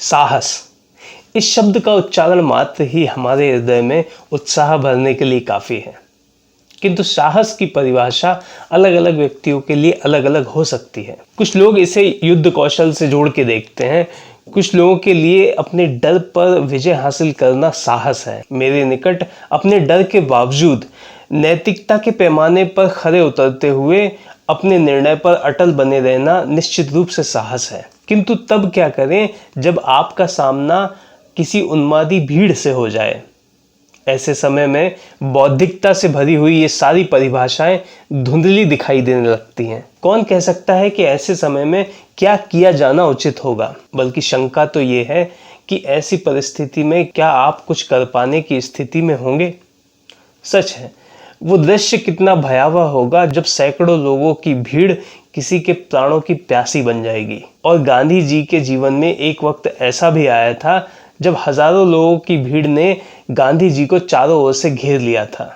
साहस, इस शब्द का उच्चारण मात्र ही हमारे हृदय में उत्साह भरने के लिए काफ़ी है। किंतु साहस की परिभाषा अलग अलग व्यक्तियों के लिए अलग अलग हो सकती है। कुछ लोग इसे युद्ध कौशल से जोड़ के देखते हैं, कुछ लोगों के लिए अपने डर पर विजय हासिल करना साहस है। मेरे निकट अपने डर के बावजूद नैतिकता के पैमाने पर खरे उतरते हुए अपने निर्णय पर अटल बने रहना निश्चित रूप से साहस है। किंतु तब क्या करें जब आपका सामना किसी उन्मादी भीड़ से हो जाए। ऐसे समय में बौद्धिकता से भरी हुई ये सारी परिभाषाएं धुंधली दिखाई देने लगती हैं। कौन कह सकता है कि ऐसे समय में क्या किया जाना उचित होगा? बल्कि शंका तो ये है कि ऐसी परिस्थिति में क्या आप कुछ कर पाने की स्थिति में होंगे? सच है, वो दृश्य कितना भयावह होगा जब सैकड़ों लोगों की भीड़ किसी के प्राणों की प्यासी बन जाएगी। और गांधी जी के जीवन में एक वक्त ऐसा भी आया था जब हजारों लोगों की भीड़ ने गांधी जी को चारों ओर से घेर लिया था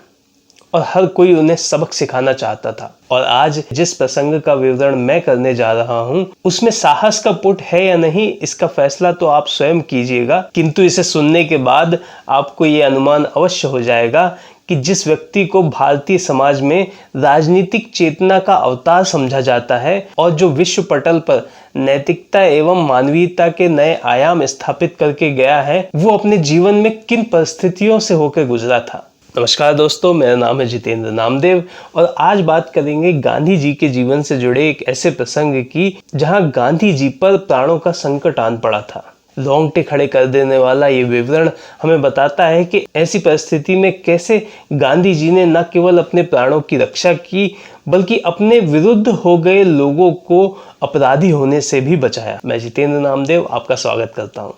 और हर कोई उन्हें सबक सिखाना चाहता था। और आज जिस प्रसंग का विवरण मैं करने जा रहा हूँ उसमें साहस का पुट है या नहीं, इसका फैसला तो आप स्वयं कीजिएगा। किंतु इसे सुनने के बाद आपको ये अनुमान अवश्य हो जाएगा कि जिस व्यक्ति को भारतीय समाज में राजनीतिक चेतना का अवतार समझा जाता है और जो विश्व पटल पर नैतिकता एवं मानवीयता के नए आयाम स्थापित करके गया है, वो अपने जीवन में किन परिस्थितियों से होकर गुजरा था। नमस्कार दोस्तों, मेरा नाम है जितेंद्र नामदेव और आज बात करेंगे गांधी जी के जीवन से जुड़े एक ऐसे प्रसंग की जहां गांधी जी पर प्राणों का संकट आन पड़ा था। रोंगटे खड़े कर देने वाला ये विवरण हमें बताता है कि ऐसी परिस्थिति में कैसे गांधी जी ने न केवल अपने प्राणों की रक्षा की बल्कि अपने विरुद्ध हो गए लोगों को अपराधी होने से भी बचाया। मैं जितेंद्र नामदेव आपका स्वागत करता हूँ।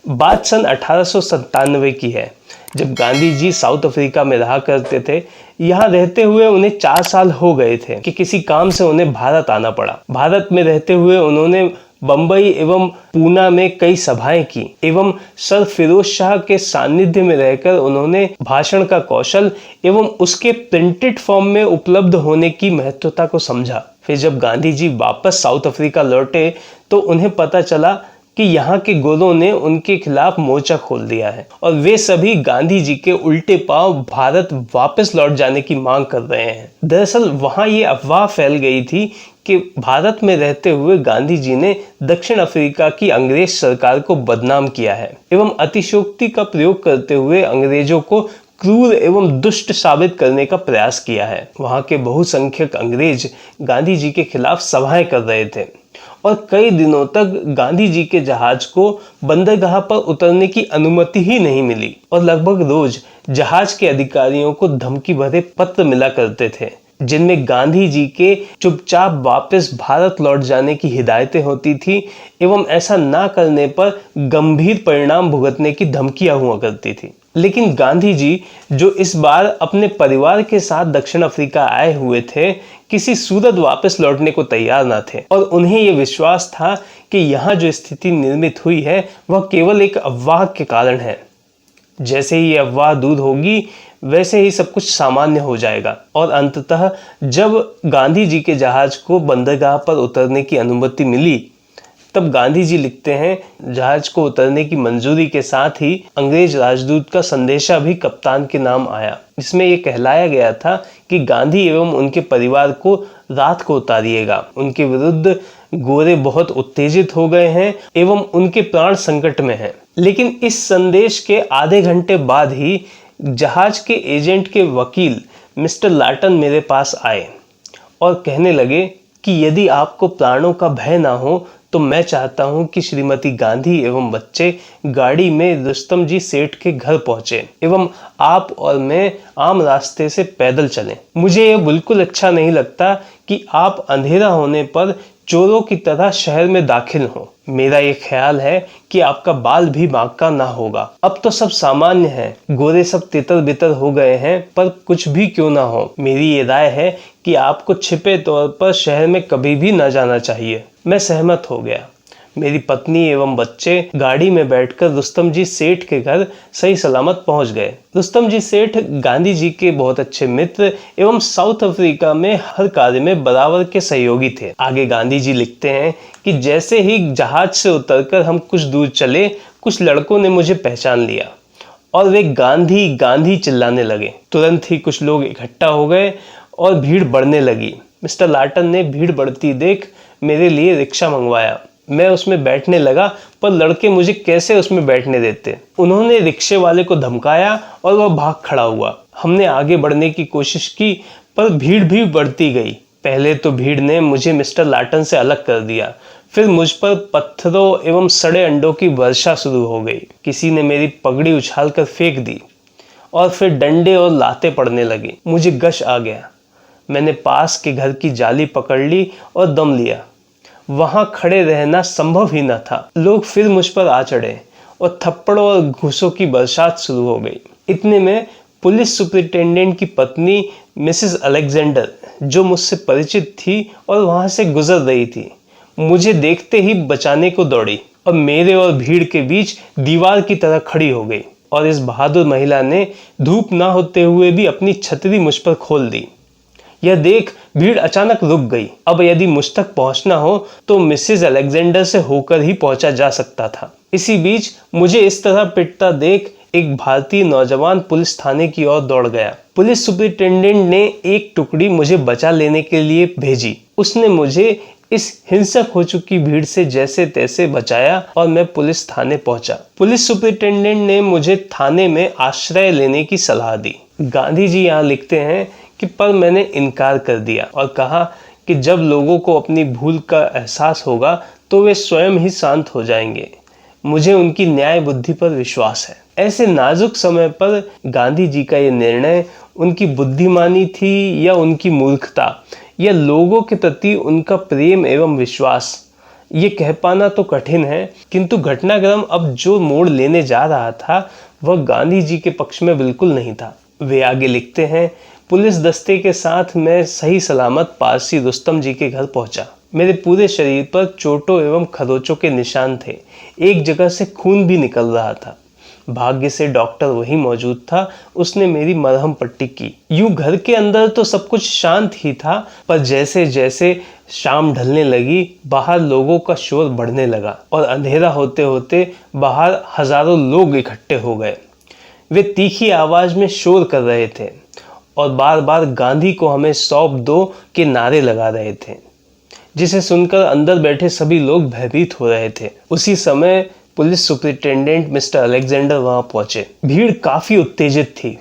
बात सन 1897 की है, जब गांधी जी साउथ अफ्रीका में रहा करते थे। यहाँ रहते हुए उन्हें 4 साल हो गए थे कि किसी काम से उन्हें भारत आना पड़ा। भारत में रहते हुए उन्होंने बम्बई एवं पूना में कई सभाएं की एवं सर फिरोज शाह के सानिध्य में रहकर उन्होंने भाषण का कौशल एवं उसके प्रिंटेड फॉर्म में उपलब्ध होने की महत्वता को समझा। फिर जब गांधी जी वापस साउथ अफ्रीका लौटे तो उन्हें पता चला कि यहाँ के गोरों ने उनके खिलाफ मोर्चा खोल दिया है और वे सभी गांधी जी के उल्टे पांव भारत वापस लौट जाने की मांग कर रहे हैं। दरअसल वहाँ ये अफवाह फैल गई थी कि भारत में रहते हुए गांधी जी ने दक्षिण अफ्रीका की अंग्रेज सरकार को बदनाम किया है एवं अतिशयोक्ति का प्रयोग करते हुए अंग्रेजों को क्रूर एवं दुष्ट साबित करने का प्रयास किया है। वहाँ के बहुसंख्यक अंग्रेज गांधी जी के खिलाफ सभाएं कर रहे थे और कई दिनों तक गांधी जी के जहाज को बंदरगाह पर उतरने की अनुमति ही नहीं मिली और लगभग रोज जहाज के अधिकारियों को धमकी भरे पत्र मिला करते थे जिनमें गांधी जी के चुपचाप वापस भारत लौट जाने की हिदायतें होती थी एवं ऐसा ना करने पर गंभीर परिणाम भुगतने की धमकियां हुआ करती थी। लेकिन गांधी जी जो इस बार अपने परिवार के साथ दक्षिण अफ्रीका आए हुए थे, किसी सूरत वापस लौटने को तैयार न थे और उन्हें यह विश्वास था कि यहाँ जो स्थिति निर्मित हुई है वह केवल एक अफवाह के कारण है। जैसे ही ये अफवाह दूर होगी वैसे ही सब कुछ सामान्य हो जाएगा। और अंततः जब गांधी जी के जहाज को बंदरगाह पर उतरने की अनुमति मिली तब गांधी जी लिखते हैं, जहाज को उतरने की मंजूरी के साथ ही अंग्रेज राजदूत का संदेशा भी कप्तान के नाम आया। इसमें यह कहलाया गया था कि गांधी एवं उनके परिवार को रात को उतारिएगा। उनके विरुद्ध गोरे बहुत उत्तेजित हो गए हैं एवं उनके प्राण संकट में हैं। लेकिन इस संदेश के आधे घंटे बाद ही जहाज के एजेंट के वकील मिस्टर लाटन मेरे पास आए और कहने लगे कि यदि आपको प्राणों का भय ना हो तो मैं चाहता हूं कि श्रीमती गांधी एवं बच्चे गाड़ी में रुस्तम जी सेठ के घर पहुंचे एवं आप और मैं आम रास्ते से पैदल चलें। मुझे यह बिल्कुल अच्छा नहीं लगता कि आप अंधेरा होने पर चोरों की तरह शहर में दाखिल हो। मेरा ये ख्याल है कि आपका बाल भी बांका ना होगा। अब तो सब सामान्य है, गोरे सब तितर बितर हो गए हैं, पर कुछ भी क्यों ना हो, मेरी ये राय है कि आपको छिपे तौर पर शहर में कभी भी ना जाना चाहिए। मैं सहमत हो गया। मेरी पत्नी एवं बच्चे गाड़ी में बैठकर रुस्तम जी सेठ के घर सही सलामत पहुंच गए। रुस्तम जी सेठ गांधी जी के बहुत अच्छे मित्र एवं साउथ अफ्रीका में हर कार्य में बराबर के सहयोगी थे। आगे गांधी जी लिखते हैं कि जैसे ही जहाज से उतरकर हम कुछ दूर चले, कुछ लड़कों ने मुझे पहचान लिया और वे गांधी गांधी चिल्लाने लगे। तुरंत ही कुछ लोग इकट्ठा हो गए और भीड़ बढ़ने लगी। मिस्टर लाटन ने भीड़ बढ़ती देख मेरे लिए रिक्शा मंगवाया। मैं उसमें बैठने लगा, पर लड़के मुझे कैसे उसमें बैठने देते। उन्होंने रिक्शे वाले को धमकाया और वह भाग खड़ा हुआ। हमने आगे बढ़ने की कोशिश की, पर भीड़ भी बढ़ती गई। पहले तो भीड़ ने मुझे मिस्टर लाटन से अलग कर दिया, फिर मुझ पर पत्थरों एवं सड़े अंडों की वर्षा शुरू हो गई। किसी ने मेरी पगड़ी उछालकर फेंक दी और फिर डंडे और लातें पड़ने लगी। मुझे गश आ गया। मैंने पास के घर की जाली पकड़ ली और दम लिया। वहां खड़े रहना संभव ही न था। लोग फिर मुझ पर आ चढ़े और थप्पड़ों और घूसों की बरसात शुरू हो गई। इतने में पुलिस सुपरिटेंडेंट की पत्नी मिसेस अलेक्जेंडर, जो मुझसे परिचित थी और वहां से गुजर रही थी, मुझे देखते ही बचाने को दौड़ी और मेरे और भीड़ के बीच दीवार की तरह खड़ी हो गई। और इस बहादुर महिला ने धूप ना होते हुए भी अपनी छतरी मुझ पर खोल दी। यह देख भीड़ अचानक रुक गई। अब यदि मुझ तक पहुंचना हो तो मिसेस अलेक्जेंडर से होकर ही पहुंचा जा सकता था। इसी बीच मुझे इस तरह पिटता देख एक भारतीय नौजवान पुलिस थाने की ओर दौड़ गया। पुलिस सुपरिटेंडेंट ने एक टुकड़ी मुझे बचा लेने के लिए भेजी। उसने मुझे इस हिंसक हो चुकी भीड़ से जैसे तैसे बचाया और मैं पुलिस थाने पहुंचा। पुलिस सुपरिटेंडेंट ने मुझे थाने में आश्रय लेने की सलाह दी। गांधी जी यहाँ लिखते हैं कि पर मैंने इनकार कर दिया और कहा कि जब लोगों को अपनी भूल का एहसास होगा तो वे स्वयं ही शांत हो जाएंगे। मुझे उनकी न्याय बुद्धि पर विश्वास है। ऐसे नाजुक समय पर गांधी जी का ये निर्णय उनकी बुद्धिमानी थी या उनकी मूर्खता या लोगों के प्रति उनका प्रेम एवं विश्वास, ये कह पाना तो कठिन है। किंतु घटनाक्रम अब जो मोड़ लेने जा रहा था वह गांधी जी के पक्ष में बिल्कुल नहीं था। वे आगे लिखते हैं, पुलिस दस्ते के साथ मैं सही सलामत पारसी रुस्तम जी के घर पहुंचा। मेरे पूरे शरीर पर चोटों एवं खरोचों के निशान थे। एक जगह से खून भी निकल रहा था। भाग्य से डॉक्टर वही मौजूद था। उसने मेरी मरहम पट्टी की। यूं घर के अंदर तो सब कुछ शांत ही था, पर जैसे जैसे शाम ढलने लगी बाहर लोगों का शोर बढ़ने लगा और अंधेरा होते होते बाहर हजारों लोग इकट्ठे हो गए। वे तीखी आवाज में शोर कर रहे थे और बार बार गांधी को हमें सौंप दो के नारे लगा रहे थे, जिसे सुनकर अंदर बैठे सभी लोग भयभीत हो रहे थे। उसी समय पुलिस सुपरिटेंडेंट मिस्टर अलेक्जेंडर वहां पहुंचे। भीड़ काफी उत्तेजित थी।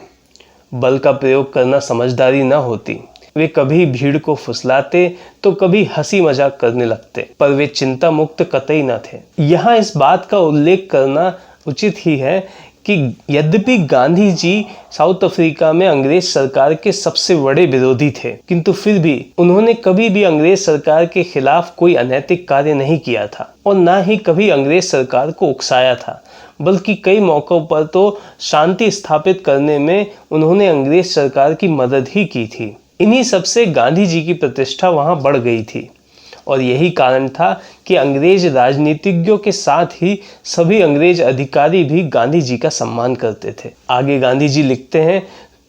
बल का प्रयोग करना समझदारी न होती। वे कभी भीड़ को फुसलाते तो कभी हंसी मजाक करने लगते, पर वे चिंता मुक्त कतई न थे। यहाँ इस बात का उल्लेख करना उचित ही है कि यद्यपि गांधी जी साउथ अफ्रीका में अंग्रेज सरकार के सबसे बड़े विरोधी थे, किंतु फिर भी उन्होंने कभी भी अंग्रेज सरकार के खिलाफ कोई अनैतिक कार्य नहीं किया था और न ही कभी अंग्रेज सरकार को उकसाया था, बल्कि कई मौकों पर तो शांति स्थापित करने में उन्होंने अंग्रेज सरकार की मदद ही की थी। इन्हीं सबसे गांधी जी की प्रतिष्ठा वहां बढ़ गई थी और यही कारण था कि अंग्रेज राजनीतिज्ञों के साथ ही सभी अंग्रेज अधिकारी भी गांधी जी का सम्मान करते थे। आगे गांधी जी लिखते हैं,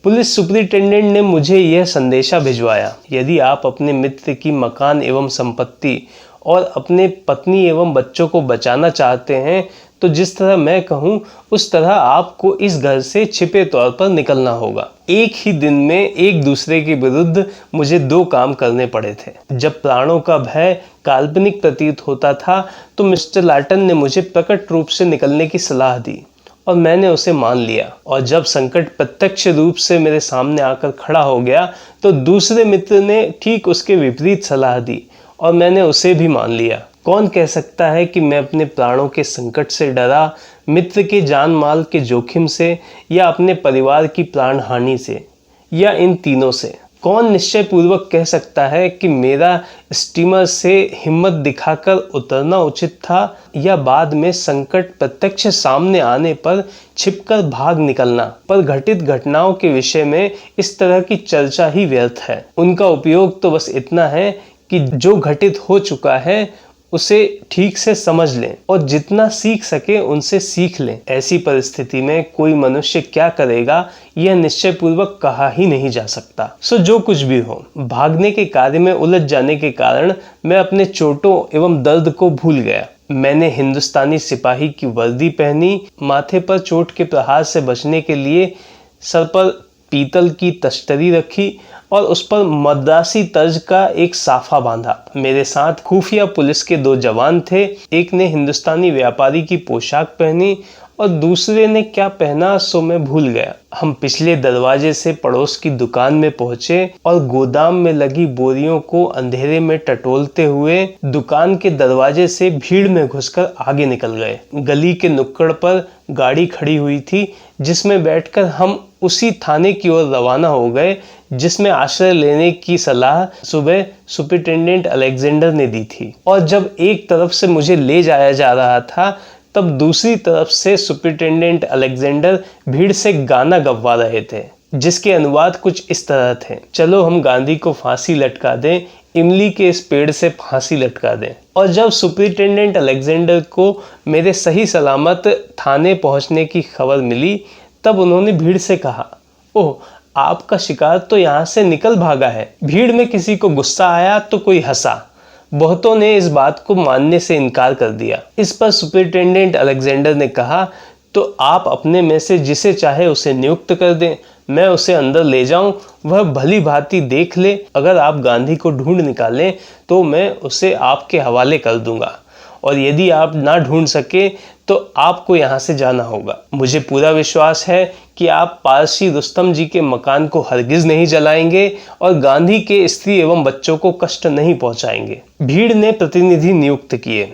पुलिस सुपरिटेंडेंट ने मुझे यह संदेशा भिजवाया, यदि आप अपने मित्र की मकान एवं संपत्ति और अपने पत्नी एवं बच्चों को बचाना चाहते हैं तो जिस तरह मैं कहूँ उस तरह आपको इस घर से छिपे तौर पर निकलना होगा। एक ही दिन में एक दूसरे के विरुद्ध मुझे दो काम करने पड़े थे। जब प्राणों का भय काल्पनिक प्रतीत होता था तो मिस्टर लाटन ने मुझे प्रकट रूप से निकलने की सलाह दी और मैंने उसे मान लिया, और जब संकट प्रत्यक्ष रूप से मेरे सामने आकर खड़ा हो गया तो दूसरे मित्र ने ठीक उसके विपरीत सलाह दी और मैंने उसे भी मान लिया। कौन कह सकता है कि मैं अपने प्राणों के संकट से डरा, मित्र के जान माल के जोखिम से, या अपने परिवार की प्राण हानि से, या इन तीनों से? कौन निश्चय पूर्वक कह सकता है कि मेरा स्टीमर से हिम्मत दिखाकर उतरना उचित था या बाद में संकट प्रत्यक्ष सामने आने पर छिपकर भाग निकलना? पर घटित घटनाओं के विषय में इस तरह की चर्चा ही व्यर्थ है। उनका उपयोग तो बस इतना है कि जो घटित हो चुका है उसे ठीक से समझ लें और जितना सीख सके उनसे सीख लें। ऐसी परिस्थिति में कोई मनुष्य क्या करेगा यह निश्चय पूर्वक कहा ही नहीं जा सकता। सो जो कुछ भी हो, भागने के कार्य में उलझ जाने के कारण मैं अपने चोटों एवं दर्द को भूल गया। मैंने हिंदुस्तानी सिपाही की वर्दी पहनी, माथे पर चोट के प्रहार से बचने के लिए सर पर पीतल की तश्तरी रखी और उस पर मद्रासी तर्ज का एक साफा बांधा। मेरे साथ खुफिया पुलिस के 2 जवान थे। एक ने हिंदुस्तानी व्यापारी की पोशाक पहनी और दूसरे ने क्या पहना सो मैं भूल गया। हम पिछले दरवाजे से पड़ोस की दुकान में पहुंचे और गोदाम में लगी बोरियों को अंधेरे में टटोलते हुए दुकान के दरवाजे से भीड़ में घुसकर आगे निकल गए। गली के नुक्कड़ पर गाड़ी खड़ी हुई थी जिसमें बैठकर हम उसी थाने की ओर रवाना हो गए जिसमें आश्रय लेने की सलाह सुबह सुपरिटेंडेंट अलेक्जेंडर ने दी थी। और जब एक तरफ से मुझे ले जाया जा रहा था तब दूसरी तरफ से सुपरिटेंडेंट अलेक्जेंडर भीड़ से गाना गवा रहे थे जिसके अनुवाद कुछ इस तरह थे। चलो हम गांधी को फांसी लटका दें, इमली के इस पेड़ से फांसी लटका दें। और जब सुपरिटेंडेंट अलेक्जेंडर को मेरे सही सलामत थाने पहुंचने की खबर मिली तब उन्होंने भीड़ से कहा, ओह आपका शिकार तो यहाँ से निकल भागा है। भीड़ में किसी को गुस्सा आया तो कोई हंसा। बहुतों ने इस बात को मानने से इनकार कर दिया। इस पर सुपरिटेंडेंट अलेक्जेंडर ने कहा, तो आप अपने में से जिसे चाहे उसे नियुक्त कर दें, मैं उसे अंदर ले जाऊं, वह भली भांति देख ले। अगर आप गांधी को ढूंढ निकालें तो मैं उसे आपके हवाले कर दूंगा और यदि आप ना ढूंढ सके तो आपको यहाँ से जाना होगा। मुझे पूरा विश्वास है कि आप पारसी रुस्तम जी के मकान को हरगिज नहीं जलाएंगे और गांधी के स्त्री एवं बच्चों को कष्ट नहीं पहुंचाएंगे। भीड़ ने प्रतिनिधि नियुक्त किए।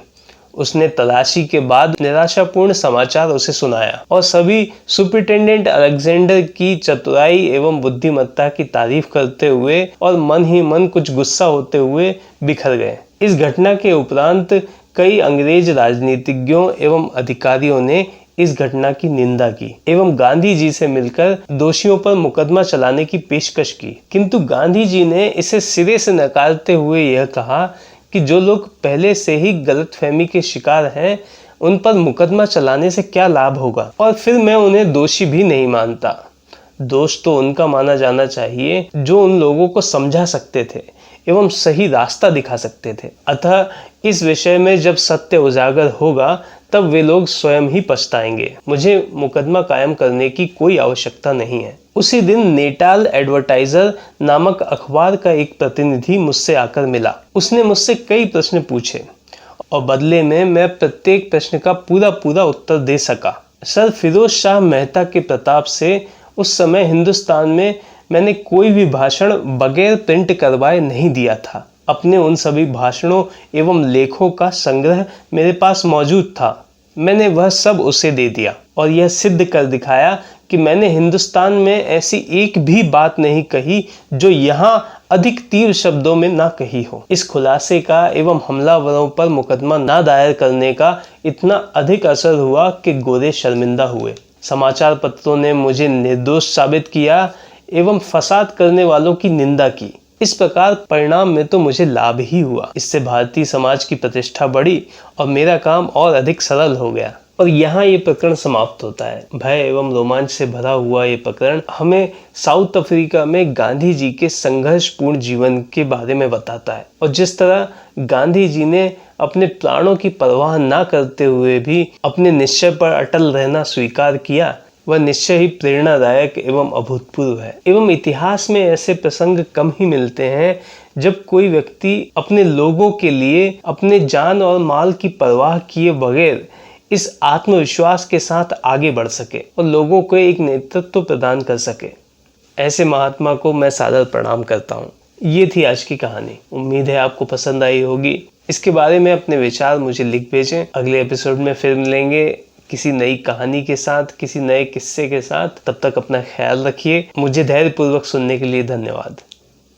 उसने तलाशी के बाद निराशापूर्ण समाचार उसे सुनाया और सभी सुपरिटेंडेंट अलेक्जेंडर की चतुराई एवं बुद्धिमत्ता की तारीफ करते हुए और मन ही मन कुछ गुस्सा होते हुए बिखर गए। इस घटना के उपरांत कई अंग्रेज राजनीतिज्ञों एवं अधिकारियों ने इस घटना की निंदा की एवं गांधी जी से मिलकर दोषियों पर मुकदमा चलाने की पेशकश की, किंतु गांधी जी ने इसे सिरे से नकारते हुए यह कहा कि जो लोग पहले से ही गलतफहमी के शिकार हैं उन पर मुकदमा चलाने से क्या लाभ होगा, और फिर मैं उन्हें दोषी भी नहीं मानता। दोष तो उनका माना जाना चाहिए जो उन लोगों को समझा सकते थे एवं सही रास्ता दिखा सकते थे। अतः इस विषय में जब सत्य उजागर होगा तब वे लोग स्वयं ही पछताएंगे। मुझे मुकदमा कायम करने की कोई आवश्यकता नहीं है। उसी दिन नेटाल एडवर्टाइजर नामक अखबार का एक प्रतिनिधि मुझसे आकर मिला। उसने मुझसे कई प्रश्न पूछे और बदले में मैं प्रत्येक प्रश्न का पूरा उत्तर दे सका। सर फिरोज शाह मेहता के प्रताप से उस समय हिंदुस्तान में मैंने कोई भी भाषण बगैर प्रिंट करवाए नहीं दिया था। अपने उन सभी भाषणों एवं लेखों का संग्रह मेरे पास मौजूद था। मैंने वह सब उसे दे दिया और यह सिद्ध कर दिखाया कि मैंने हिंदुस्तान में ऐसी एक भी बात नहीं कही जो यहाँ अधिक तीव्र शब्दों में ना कही हो। इस खुलासे का एवं हमलावरों पर मुकदमा ना दायर करने का इतना अधिक असर हुआ कि गोरे शर्मिंदा हुए। समाचार पत्रों ने मुझे निर्दोष साबित किया एवं फसाद करने वालों की निंदा की। इस प्रकार परिणाम में तो मुझे लाभ ही हुआ। इससे भारतीय समाज की प्रतिष्ठा बढ़ी और मेरा काम और अधिक सरल हो गया। और यहाँ ये प्रकरण समाप्त होता है। भय एवं रोमांच से भरा हुआ ये प्रकरण हमें साउथ अफ्रीका में गांधी जी के संघर्षपूर्ण जीवन के बारे में बताता है और जिस तरह गांधी जी ने अपने प्राणों की परवाह ना करते हुए भी अपने निश्चय पर अटल रहना स्वीकार किया, वह निश्चय ही प्रेरणादायक एवं अभूतपूर्व है। एवं इतिहास में ऐसे प्रसंग कम ही मिलते हैं जब कोई व्यक्ति अपने लोगों के लिए अपने जान और माल की परवाह किए बगैर इस आत्मविश्वास के साथ आगे बढ़ सके और लोगों को एक नेतृत्व प्रदान कर सके। ऐसे महात्मा को मैं सादर प्रणाम करता हूँ। ये थी आज की कहानी। उम्मीद है आपको पसंद आई होगी। इसके बारे में अपने विचार मुझे लिख भेजें। अगले एपिसोड में फिर मिलेंगे किसी नई कहानी के साथ, किसी नए किस्से के साथ। तब तक अपना ख्याल रखिए। मुझे धैर्यपूर्वक सुनने के लिए धन्यवाद।